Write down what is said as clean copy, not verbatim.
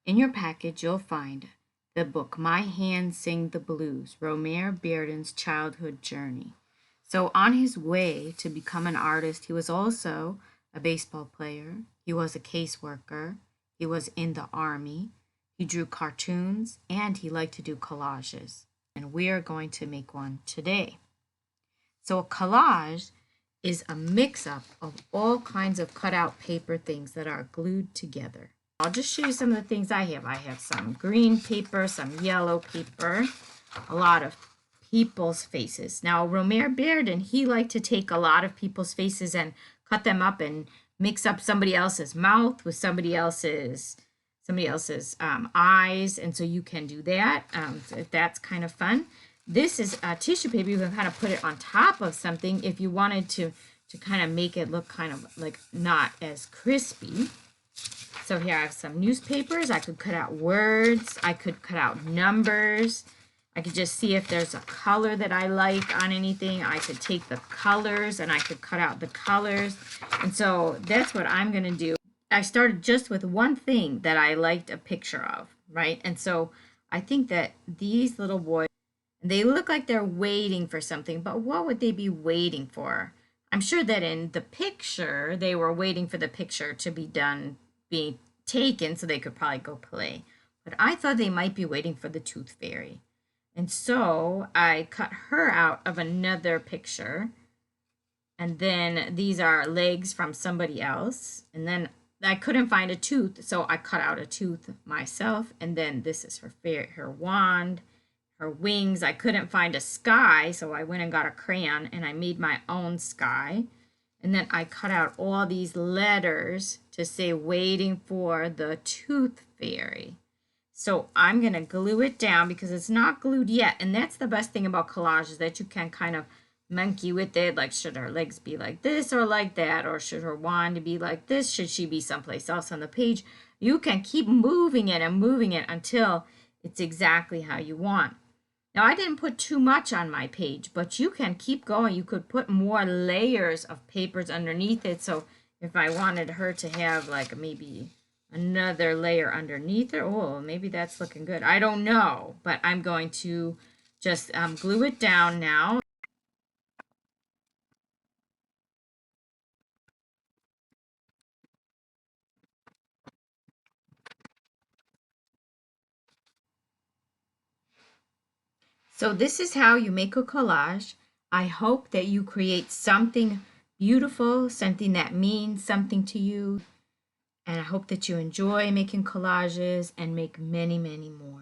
In your package, you'll find the book My Hands Sing the Blues, Romare Bearden's Childhood Journey. So on his way to become an artist, he was also a baseball player. He was a caseworker. He was in the army. He drew cartoons and he liked to do collages. And we are going to make one today. So a collage is a mix-up of all kinds of cutout paper things that are glued together. I'll just show you some of the things I have. I have some green paper, some yellow paper, a lot of people's faces. Now, Romare Bearden, he liked to take a lot of people's faces and cut them up and mix up somebody else's mouth with somebody else's eyes, and so you can do that. That's kind of fun. This is tissue paper. You can kind of put it on top of something if you wanted to kind of make it look kind of like not as crispy. So here I have some newspapers. I could cut out words. I could cut out numbers. I could just see if there's a color that I like on anything. I could take the colors and I could cut out the colors. And so that's what I'm going to do. I started just with one thing that I liked a picture of, right? And so I think that these little boys, they look like they're waiting for something, but what would they be waiting for? I'm sure that in the picture, they were waiting for the picture to be done being taken so they could probably go play. But I thought they might be waiting for the tooth fairy. And so I cut her out of another picture. And then these are legs from somebody else. And then I couldn't find a tooth, so I cut out a tooth myself. And then this is her wand, her wings. I couldn't find a sky, so I went and got a crayon and I made my own sky. And then I cut out all these letters to say waiting for the tooth fairy. So I'm going to glue it down because it's not glued yet. And that's the best thing about collage is that you can kind of monkey with it. Like, should her legs be like this or like that? Or should her wand be like this? Should she be someplace else on the page? You can keep moving it and moving it until it's exactly how you want. Now, I didn't put too much on my page, but you can keep going. You could put more layers of papers underneath it. So if I wanted her to have like maybe another layer underneath her, oh, maybe that's looking good. I don't know, but I'm going to just glue it down now. So this is how you make a collage. I hope that you create something beautiful, something that means something to you. And I hope that you enjoy making collages and make many, many more.